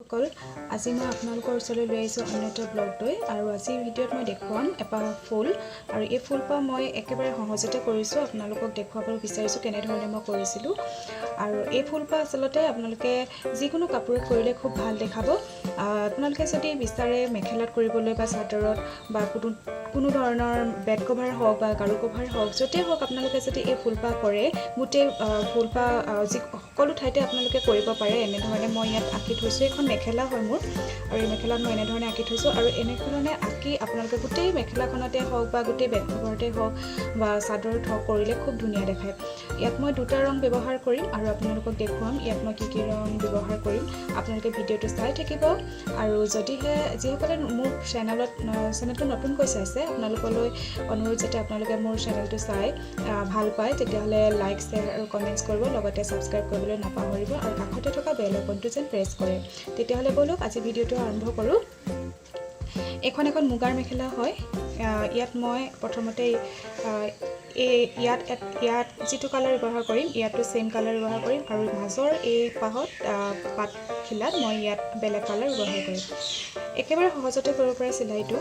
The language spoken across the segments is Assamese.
সকল আজি মই আপোনালোকৰ ওচৰলৈ লৈ আহিছোঁ অন্য এটা ব্লগ লৈ আৰু আজি ভিডিঅ'ত মই দেখুৱাম এপাহ ফুল আৰু এই ফুলপাহ মই একেবাৰে সহজতে কৰিছোঁ আপোনালোকক দেখুৱাব বিচাৰিছোঁ কেনেধৰণে মই কৰিছিলোঁ আৰু এই ফুলপাহ আচলতে আপোনালোকে যিকোনো কাপোৰত কৰিলে খুব ভাল দেখাব আপোনালোকে যদি বিচাৰে মেখেলাত কৰিবলৈ বা চাদৰত বা কোনো ধৰণৰ বেড কভাৰ হওক বা গাৰু কভাৰ হওক য'তেই হওক আপোনালোকে যদি এই ফুলপাহ কৰে গোটেই ফুলপাহ যি সকলো ঠাইতে আপোনালোকে কৰিব পাৰে এনেধৰণে মই ইয়াত আঁকি থৈছোঁ এখন মেখেলা হয় মোৰ আৰু এই মেখেলাত মই এনেধৰণে আঁকি থৈছোঁ আৰু এনেধৰণে আঁকি আপোনালোকে গোটেই মেখেলাখনতে হওক বা গোটেই বেড কভাৰতে হওক বা চাদৰত হওক কৰিলে খুব ধুনীয়া দেখায় ইয়াত মই দুটা ৰং ব্যৱহাৰ কৰিম আৰু আপোনালোকক দেখুৱাম ইয়াত মই কি ৰং ব্যৱহাৰ কৰিম আপোনালোকে ভিডিঅ'টো চাই থাকিব আৰু যদিহে যিসকলে মোৰ চেনেলটো নতুনকৈ চাইছে আপোনালোকলৈ অনুৰোধ যাতে আপোনালোকে মোৰ চেনেলটো চাই ভাল পায় তেতিয়াহ'লে লাইক শ্বেয়াৰ আৰু কমেণ্টছ কৰিব লগতে ছাবস্ক্ৰাইব কৰিবলৈ নাপাহৰিব আৰু কাষতে থকা বেল আইকনটো যেন প্ৰেছ কৰে তেতিয়াহ'লে বলক আজি ভিডিঅ'টো আৰম্ভ কৰোঁ এখন মুগাৰ মেখেলা হয় ইয়াত মই প্ৰথমতে ইয়াত যিটো কালাৰ ব্যৱহাৰ কৰিম ইয়াতো সেম কালাৰ ব্যৱহাৰ কৰিম আৰু মাজৰ এই পাহত পাতখিলাত মই ইয়াত বেলেগ কালাৰ ব্যৱহাৰ কৰিম একেবাৰে সহজতে কৰিব পাৰে চিলাইটো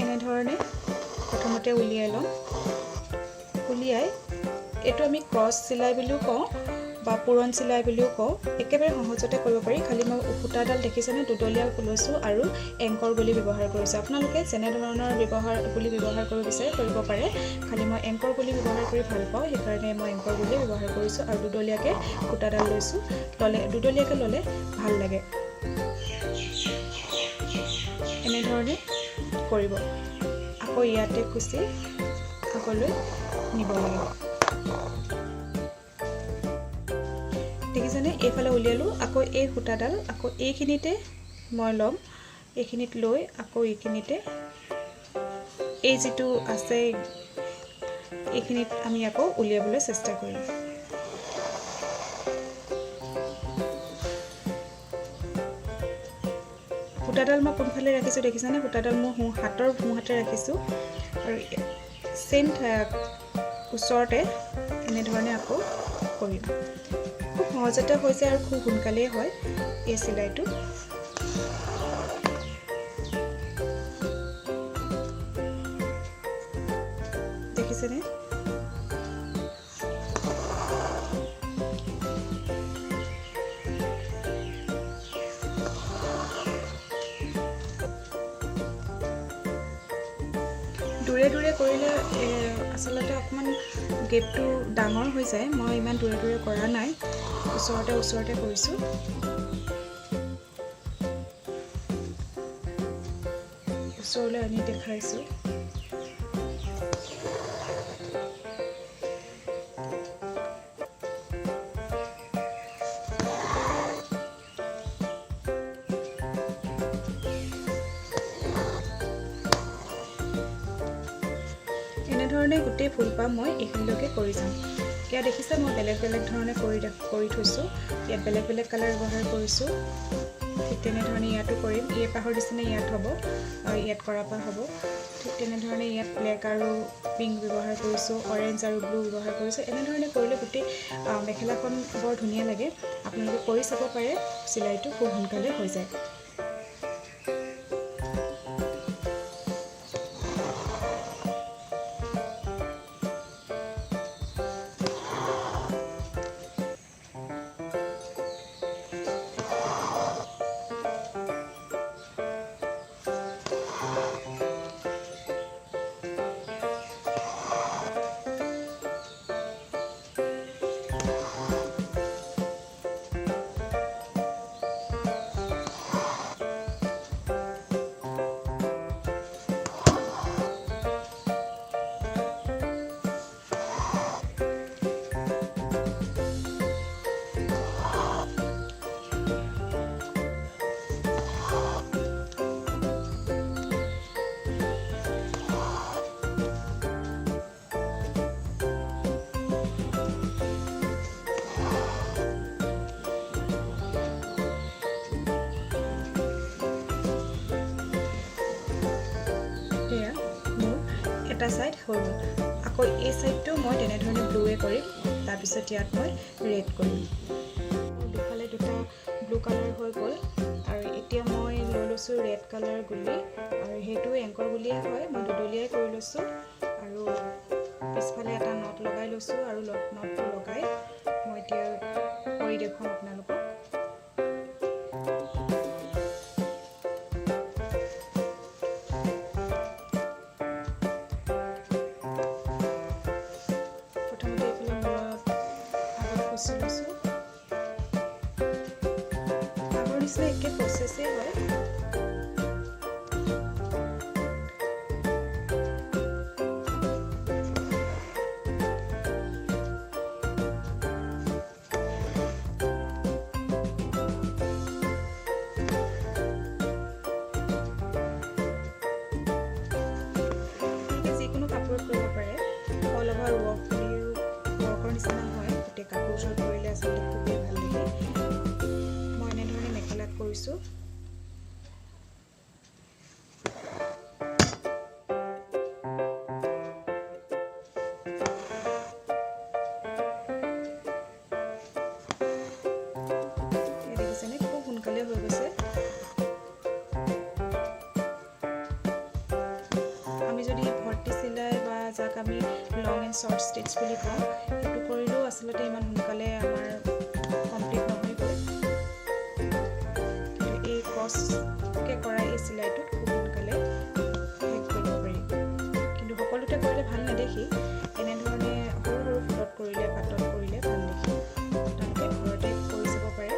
এনেধৰণে প্ৰথমতে উলিয়াই লওঁ উলিয়াই এইটো আমি ক্ৰছ চিলাই বুলিও কওঁ বা পুৰণ চিলাই বুলিও কওঁ একেবাৰে সহজতে কৰিব পাৰি খালি মই সূতাডাল দেখিছেনে দুডলীয়া লৈছোঁ আৰু এংকৰ বুলি ব্যৱহাৰ কৰিছোঁ আপোনালোকে যেনেধৰণৰ ব্যৱহাৰ কৰিব বিচাৰে কৰিব পাৰে খালি মই এংকৰ বুলি ব্যৱহাৰ কৰি ভাল পাওঁ সেইকাৰণে মই এংকৰ বুলি ব্যৱহাৰ কৰিছোঁ আৰু দুডলীয়াকৈ সূতাডাল লৈছোঁ দুডলীয়াকৈ ল'লে ভাল লাগে এনেধৰণে কৰিব আকৌ ইয়াতে খুচি আগলৈ নিব লাগিব দেখিছেনে এইফালে উলিয়ালোঁ আকৌ এই সূতাডাল আকৌ এইখিনিতে মই ল'ম এইখিনিত লৈ আকৌ এইখিনিতে এই যিটো আছে এইখিনিত আমি আকৌ উলিয়াবলৈ চেষ্টা কৰিম সূতাডাল মই কোনফালে ৰাখিছোঁ দেখিছেনে সূতাডাল মই হাতৰ সোঁহাতে ৰাখিছোঁ আৰু চেম ওচৰতে এনেধৰণে আকৌ কৰিম খুব সহজতে হৈছে আৰু খুব সোনকালেই হয় এই চিলাইটো দেখিছেনে দূৰে দূৰে কৰিলে আচলতে অকণমান গেপটো ডাঙৰ হৈ যায় মই ইমান দূৰে দূৰে কৰা নাই ওচৰতে কৰিছোঁ ওচৰলৈ আনি দেখাইছোঁ এনেধৰণে গোটেই ফুলপাহ মই এইখিনিলৈকে কৰি যাম ইয়াত দেখিছে মই বেলেগ ধৰণে কৰি থৈছোঁ ইয়াত বেলেগ কালাৰ ব্যৱহাৰ কৰিছোঁ ঠিক তেনেধৰণে ইয়াতো কৰিম এই পাহৰ নিচিনা ইয়াত হ'ব আৰু ইয়াত কৰা পাহ হ'ব ঠিক তেনেধৰণে ইয়াত ব্লেক আৰু পিংক ব্যৱহাৰ কৰিছোঁ অৰেঞ্জ আৰু ব্লু ব্যৱহাৰ কৰিছোঁ এনেধৰণে কৰিলে গোটেই মেখেলাখন বৰ ধুনীয়া লাগে আপোনালোকে কৰি চাব পাৰে চিলাইটো খুব সোনকালে হৈ যায় এটা সাইড হৈ গ'ল আকৌ এই সাইডটো মই তেনেধৰণে ব্লুৱে কৰিম তাৰপিছত ইয়াত মই ৰেড কৰিম দুফালে দুটা ব্লু কালাৰ হৈ গ'ল আৰু এতিয়া মই লৈ লৈছোঁ ৰেড কালাৰ গুলি আৰু সেইটো এংকৰ গুলিয়ে হয় মই দুডলীয়াই কৰি লৈছোঁ আৰু পিছফালে এটা নট লগাই লৈছোঁ আৰু নটটো লগাই মই এতিয়া কৰি দেখুৱাম আপোনালোকক আগৰ নিচিনা একে প্ৰচেছেই হয় যিকোনো কাপোৰত কৰিব পাৰে অল অভাৰ ৱৰ্কৰ নিচিনা হয় গোটেই কাপোৰযোৰ কৰিলে আচলতে খুবেই ভাল দেখে মই এনেধৰণে মেখেলাত কৰিছোঁ দেখিছেনে খুব সোনকালে হৈ গৈছে আমি যদি ভৰ্তি চিলাই বা যাক আমি লং এণ্ড শ্বৰ্ট ষ্টিচ বুলি কওঁ সেইটো কৰিলেও আচলতে ইমান সোনকালে আমাৰ কমপ্লিট নহয়গৈ কিন্তু এই ক্ৰছকৈ কৰা এই চিলাইটোত খুব সোনকালে শেষ কৰিব পাৰি কিন্তু সকলোতে কৰিলে ভাল নেদেখি এনেধৰণে সৰু সৰু ফুলত কৰিলে পাতল কৰিলে ভাল দেখি আপোনালোকে ঘৰতে কৰি চাব পাৰে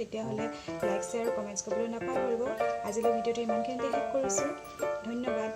তেতিয়াহ'লে লাইক শ্বেয়াৰ কমেণ্টছ কৰিবলৈ নাপাহৰিব আজিলৈ ভিডিঅ'টো ইমানখিনিতে শেষ কৰিছোঁ ধন্যবাদ